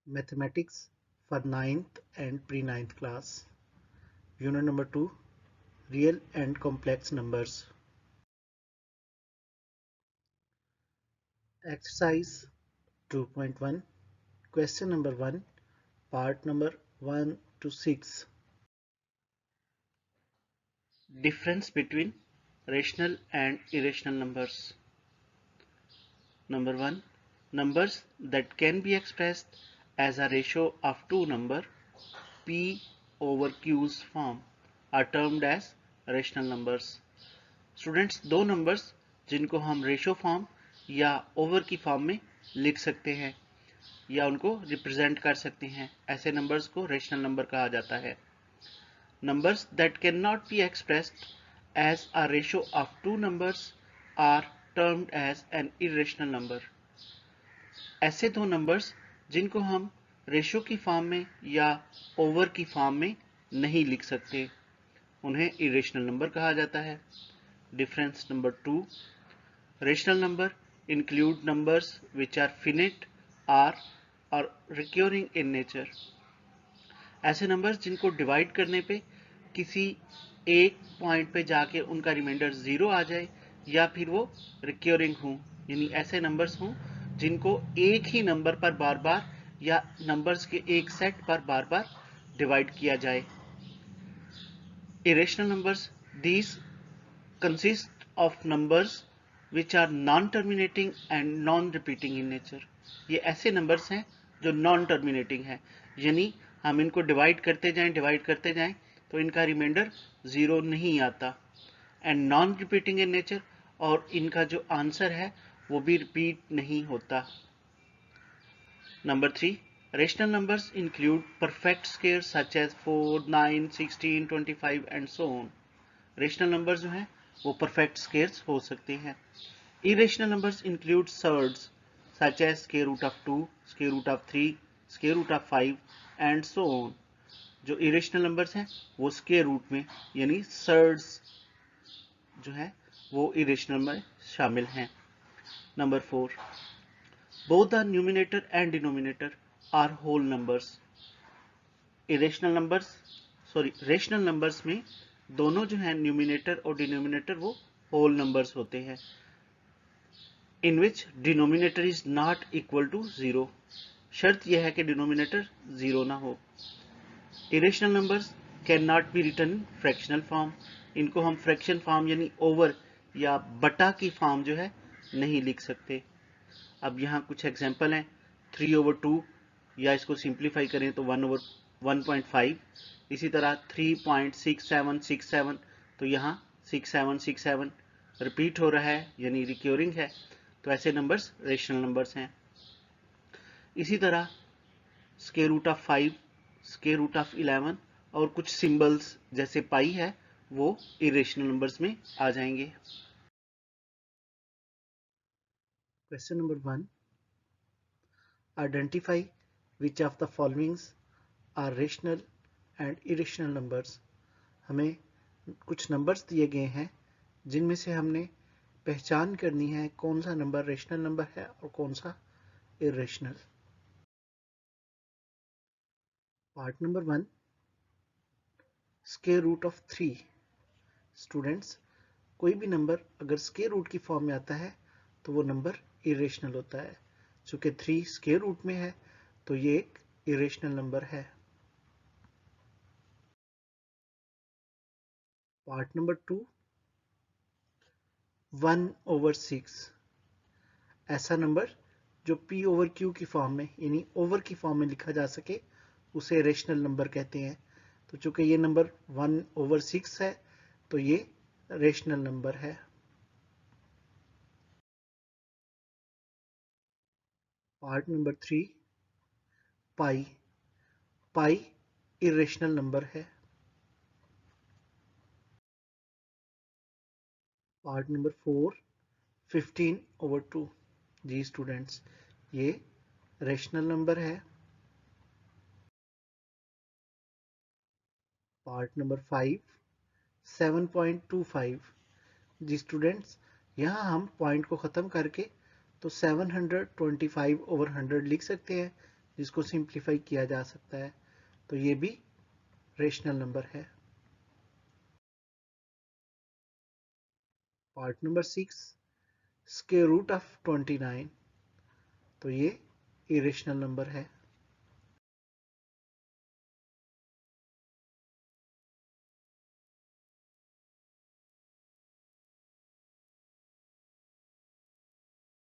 Mathematics for 9th and pre-9th class. Unit number 2, Real and Complex Numbers. Exercise 2.1, Question number 1, part number 1 to 6. Difference between rational and irrational numbers. Number 1, numbers that can be expressed as a ratio of two numbers P over Q's form are termed as rational numbers. Students, दो numbers जिनको हम ratio form या over की form में लिख सकते हैं या उनको रिप्रेजेंट कर सकते हैं, ऐसे नंबर्स को रेशनल नंबर कहा जाता है. Numbers that can not be expressed as a ratio of two numbers are termed as an irrational number. ऐसे दो नंबर्स जिनको हम रेशो की फॉर्म में या ओवर की फॉर्म में नहीं लिख सकते, उन्हें इरेशनल नंबर कहा जाता है. Difference number 2, rational number include numbers which are finite or recurring in nature. ऐसे नंबर्स जिनको डिवाइड करने पे किसी एक पॉइंट पे जाके उनका रिमाइंडर 0 आ जाए या फिर वो रिक्योरिंग हो, यानी ऐसे नंबर्स हों जिनको एक ही नंबर पर बार बार या नंबर्स के एक सेट पर बार बार डिवाइड किया जाए. Irrational numbers, these consist of numbers which are non-terminating and non-repeating in nature. ये ऐसे नंबर्स हैं जो नॉन टर्मिनेटिंग है, यानी हम इनको डिवाइड करते जाएं तो इनका रिमाइंडर 0 नहीं आता, and non repeating in nature, और इनका जो आंसर है वो भी रिपीट नहीं होता. Number 3, rational numbers include perfect squares such as 4, 9, 16, 25 and so on. Rational numbers जो हैं वो परफेक्ट स्केयर्स हो सकते हैं. Irrational numbers include surds such as square root of 2, square root of 3, square root of 5 and so on. जो irrational numbers हैं वो square root में यानी सर्ड्स जो है वो इरेशनल में शामिल हैं. Number 4, both the numerator and denominator are whole numbers. Irrational numbers rational numbers में दोनों जो है न्यूमिनेटर और डिनोमिनेटर वो होल नंबर्स होते हैं, in which denominator is not equal to 0. शर्त यह है कि डिनोमिनेटर 0 ना हो. Irrational numbers can not be written in fractional form. इनको हम फ्रैक्शन फॉर्म यानी ओवर या बटा की फॉर्म जो है नहीं लिख सकते. अब यहाँ कुछ एग्जांपल हैं. 3/2, या इसको सिंप्लीफाई करें तो 1/1.5. इसी तरह 3.6767, तो यहाँ 6767 रिपीट हो रहा है यानी रिक्योरिंग है, तो ऐसे नंबर्स रेशनल नंबर्स हैं. इसी तरह square root of 5, square root of 11 और कुछ सिंबल्स जैसे पाई है वो इरेशनल नंबर्स में आ जाएंगे. Question number 1, identify which of the followings are rational and irrational numbers. हमें कुछ नंबर्स दिए गए हैं जिनमें से हमने पहचान करनी है कौन सा नंबर रेशनल नंबर है और कौन सा irrational. Part number 1, square root of 3. Students, कोई भी नंबर अगर स्क्वायर रूट की फॉर्म में आता है तो वो नंबर इरेशनल होता है. चूंकि 3 स्क्वायर रूट में है तो ये एक इरेशनल नंबर है. Part number 2, 1/6. ऐसा नंबर जो p ओवर q की फॉर्म में यानी ओवर की फॉर्म में लिखा जा सके उसे रेशनल नंबर कहते हैं. तो चूंकि ये नंबर 1/6 है तो ये रेशनल नंबर है. पार्ट नंबर 3, पाई. पाई इरेशनल नंबर है. Part number 4, 15/2. जी स्टूडेंट्स, ये रेशनल नंबर है. Part number 5, 7.25. जी स्टूडेंट्स, यहाँ हम पॉइंट को ख़त्म करके तो 725/100 लिख सकते हैं, जिसको सिंप्लीफाई किया जा सकता है, तो ये भी रेशनल नंबर है। Part number 6, square root of 29, तो ये इरेशनल नंबर है।